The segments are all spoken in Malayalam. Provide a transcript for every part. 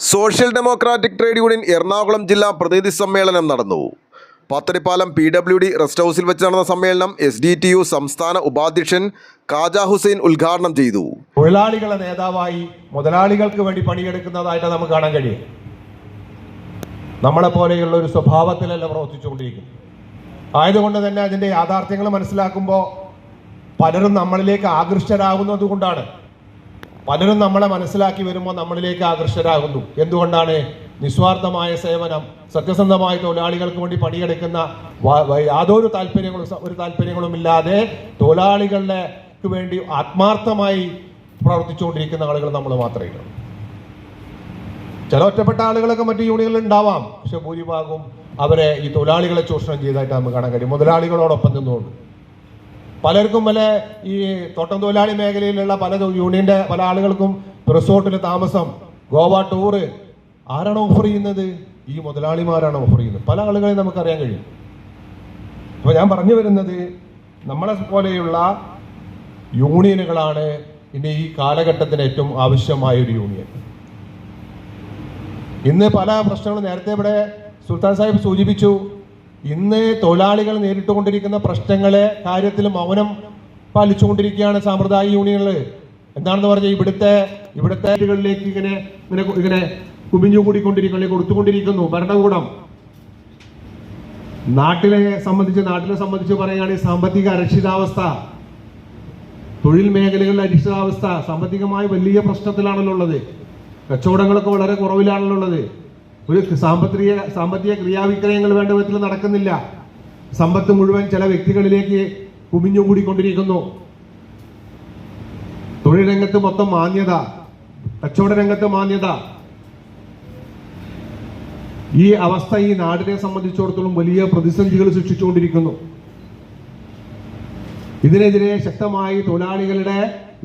Social democratic trade union Ernakulam ജില്ലാ പ്രതിനിധി സമ്മേളനം നടന്നു. പത്തടിപ്പാലം PWD റെസ്റ്റ് ഹൗസിൽ വെച്ച് നടന്ന സമ്മേളനം SDTU സംസ്ഥാന ഉപാധ്യക്ഷൻ കാജ ഹുസൈൻ ഉദ്ഘാടനം ചെയ്തു. തൊഴിലാളികളുടെ നേതാവായി മുതലാളികൾക്ക് വേണ്ടി പണിയെടുക്കുന്നതായിട്ട് നമുക്ക് കാണാൻ കഴിയും. നമ്മളെ പോലെയുള്ള ഒരു സ്വഭാവത്തിലല്ല പ്രവർത്തിച്ചുകൊണ്ടിരിക്കുന്നത്. ആയതുകൊണ്ട് തന്നെ അതിൻ്റെ യാഥാർത്ഥ്യങ്ങൾ മനസ്സിലാക്കുമ്പോൾ പലരും നമ്മളിലേക്ക് ആകൃഷ്ടരാകുന്നത് കൊണ്ടാണ്. പലരും നമ്മളെ മനസ്സിലാക്കി വരുമ്പോൾ നമ്മളിലേക്ക് ആകർഷകരാകുന്നു. എന്തുകൊണ്ടാണ്? നിസ്വാർത്ഥമായ സേവനം, സത്യസന്ധമായ തൊഴിലാളികൾക്ക് വേണ്ടി പണിയെടുക്കുന്ന യാതൊരു താല്പര്യങ്ങളും ഇല്ലാതെ തൊഴിലാളികൾക്ക് വേണ്ടി ആത്മാർത്ഥമായി പ്രവർത്തിച്ചുകൊണ്ടിരിക്കുന്ന ആളുകൾ നമ്മൾ മാത്രമേ ഉള്ളൂ. ചില ഒറ്റപ്പെട്ട ആളുകളൊക്കെ മറ്റു യൂണിയനുകളിൽ ഉണ്ടാവാം, പക്ഷെ ഭൂരിഭാഗവും അവരെ ഈ തൊഴിലാളികളെ ചൂഷണം ചെയ്തതായിട്ട് നമുക്ക് കാണാൻ കഴിയും. മുതലാളികളോടൊപ്പം നിന്നുകൊണ്ട് പലർക്കും ഈ തോട്ടം തൊഴിലാളി മേഖലയിലുള്ള യൂണിയന്റെ പല ആളുകൾക്കും റിസോർട്ടിൽ താമസം, ഗോവ ടൂറ് ആരാണ് ഓഫർ ചെയ്യുന്നത്? ഈ മുതലാളിമാരാണ് ഓഫർ ചെയ്യുന്നത്. പല ആളുകളെയും നമുക്കറിയാൻ കഴിയും. അപ്പോൾ ഞാൻ പറഞ്ഞു വരുന്നത്, നമ്മളെ പോലെയുള്ള യൂണിയനുകളാണ് ഇനി ഈ കാലഘട്ടത്തിന് ഏറ്റവും ആവശ്യമായ ഒരു യൂണിയൻ. ഇന്ന് പല പ്രശ്നങ്ങളും നേരത്തെ ഇവിടെ സുൽത്താൻ സാഹിബ് സൂചിപ്പിച്ചു. ഇന്ന് തൊഴിലാളികൾ നേരിട്ടുകൊണ്ടിരിക്കുന്ന പ്രശ്നങ്ങളെ കാര്യത്തിൽ മൗനം പാലിച്ചുകൊണ്ടിരിക്കുകയാണ് സാമ്പ്രദായിക യൂണിയനുകൾ. എന്താണെന്ന് പറഞ്ഞാൽ ഇവിടുത്തെ ഇങ്ങനെ കുമിഞ്ഞുകൂടിക്കൊണ്ടിരിക്കുന്നു, കൊടുത്തുകൊണ്ടിരിക്കുന്നു ഭരണകൂടം. നാട്ടിലെ സംബന്ധിച്ച് പറയുകയാണെങ്കിൽ സാമ്പത്തിക അരക്ഷിതാവസ്ഥ, തൊഴിൽ മേഖലകളിലെ അരക്ഷിതാവസ്ഥ, സാമ്പത്തികമായി വലിയ പ്രശ്നത്തിലാണല്ലോ ഉള്ളത്. കച്ചവടങ്ങളൊക്കെ വളരെ കുറവിലാണല്ലോ ഉള്ളത്. ഒരു സാമ്പത്തിക ക്രിയാവിക്രയങ്ങൾ വേണ്ട വിധത്തിൽ നടക്കുന്നില്ല. സമ്പത്ത് മുഴുവൻ ചില വ്യക്തികളിലേക്ക് കുമിഞ്ഞുകൂടിക്കൊണ്ടിരിക്കുന്നു. തൊഴിൽ രംഗത്ത് മൊത്തം മാന്യത, കച്ചവട രംഗത്ത് മാന്യത. ഈ അവസ്ഥ ഈ നാടിനെ സംബന്ധിച്ചിടത്തോളം വലിയ പ്രതിസന്ധികൾ സൃഷ്ടിച്ചുകൊണ്ടിരിക്കുന്നു. ഇതിനെതിരെ ശക്തമായി തൊഴിലാളികളുടെ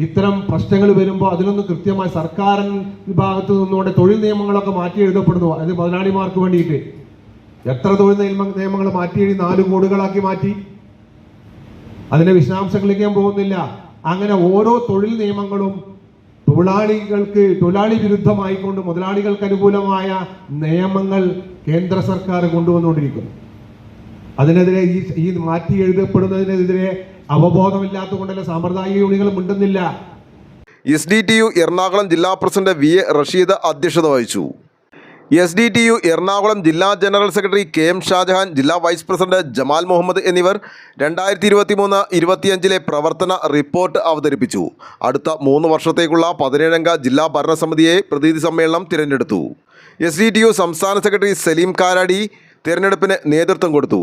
ഇത്തരം പ്രശ്നങ്ങൾ വരുമ്പോൾ അതിനൊന്നും കൃത്യമായി സർക്കാർ വിഭാഗത്ത് നിന്നുകൊണ്ട് തൊഴിൽ നിയമങ്ങളൊക്കെ മാറ്റി എഴുതപ്പെടുന്നു. അത് മുതലാളിമാർക്ക് വേണ്ടിയിട്ട് എത്ര തൊഴിൽ നിയമങ്ങൾ മാറ്റി എഴുതി 4 കോഡുകളാക്കി മാറ്റി. അതിന്റെ വിശദാംശങ്ങളിലേക്ക് ഞാൻ പോകുന്നില്ല. അങ്ങനെ ഓരോ തൊഴിൽ നിയമങ്ങളും തൊഴിലാളി വിരുദ്ധമായിക്കൊണ്ട് മുതലാളികൾക്ക് അനുകൂലമായ നിയമങ്ങൾ കേന്ദ്ര സർക്കാർ കൊണ്ടുവന്നുകൊണ്ടിരിക്കുന്നു. അതിനെതിരെ ഈ മാറ്റി എഴുതപ്പെടുന്നതിനെതിരെ അവബോധമില്ലാത്തതുകൊണ്ടല്ല സാമ്പ്രദായിക യൂണിയനുകൾ മിണ്ടുന്നില്ല. SDTU എറണാകുളം ജില്ലാ പ്രസിഡന്റ് VA റഷീദ് അധ്യക്ഷത വഹിച്ചു. SDTU എറണാകുളം ജില്ലാ ജനറൽ സെക്രട്ടറി KM ഷാജഹാൻ, ജില്ലാ വൈസ് പ്രസിഡന്റ് ജമാൽ മുഹമ്മദ് എന്നിവർ 2023-25 പ്രവർത്തന റിപ്പോർട്ട് അവതരിപ്പിച്ചു. അടുത്ത 3 വർഷത്തേക്കുള്ള 17-അംഗ ജില്ലാ ഭരണസമിതിയെ പ്രതിനിധി സമ്മേളനം തിരഞ്ഞെടുത്തു. SDTU സംസ്ഥാന സെക്രട്ടറി സലീം കാരാടി തിരഞ്ഞെടുപ്പിന് നേതൃത്വം കൊടുത്തു.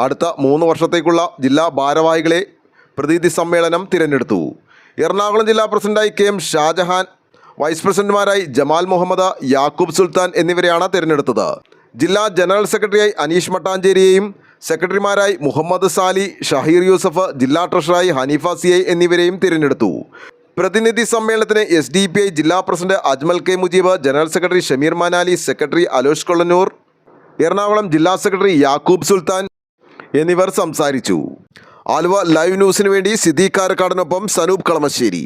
അടുത്ത 3 വർഷത്തേക്കുള്ള ജില്ലാ ഭാരവാഹികളെ പ്രതിനിധി സമ്മേളനം തിരഞ്ഞെടുത്തു. എറണാകുളം ജില്ലാ പ്രസിഡന്റായി KM ഷാജഹാൻ, വൈസ് പ്രസിഡന്റുമാരായി ജമാൽ മുഹമ്മദ്, യാക്കൂബ് സുൽത്താൻ എന്നിവരെയാണ് തിരഞ്ഞെടുത്തത്. ജില്ലാ ജനറൽ സെക്രട്ടറിയായി അനീഷ് മട്ടാഞ്ചേരിയെയും, സെക്രട്ടറിമാരായി മുഹമ്മദ് സാലി, ഷഹീർ യൂസഫ്, ജില്ലാ ട്രഷററായി ഹനീഫ CI എന്നിവരെയും തിരഞ്ഞെടുത്തു. പ്രതിനിധി സമ്മേളനത്തിന് SDPI ജില്ലാ president Ajmal K Mujeeb, general secretary Shameer Manali, secretary Alosh Kollannur, Ernakulam ജില്ലാ സെക്രട്ടറി യാക്കൂബ് സുൽത്താൻ എന്നിവർ സംസാരിച്ചു. ആലുവ ലൈവ് ന്യൂസിനു വേണ്ടി സിദ്ദീഖ് കാരക്കാടിനൊപ്പം സനൂപ് കളമശ്ശേരി.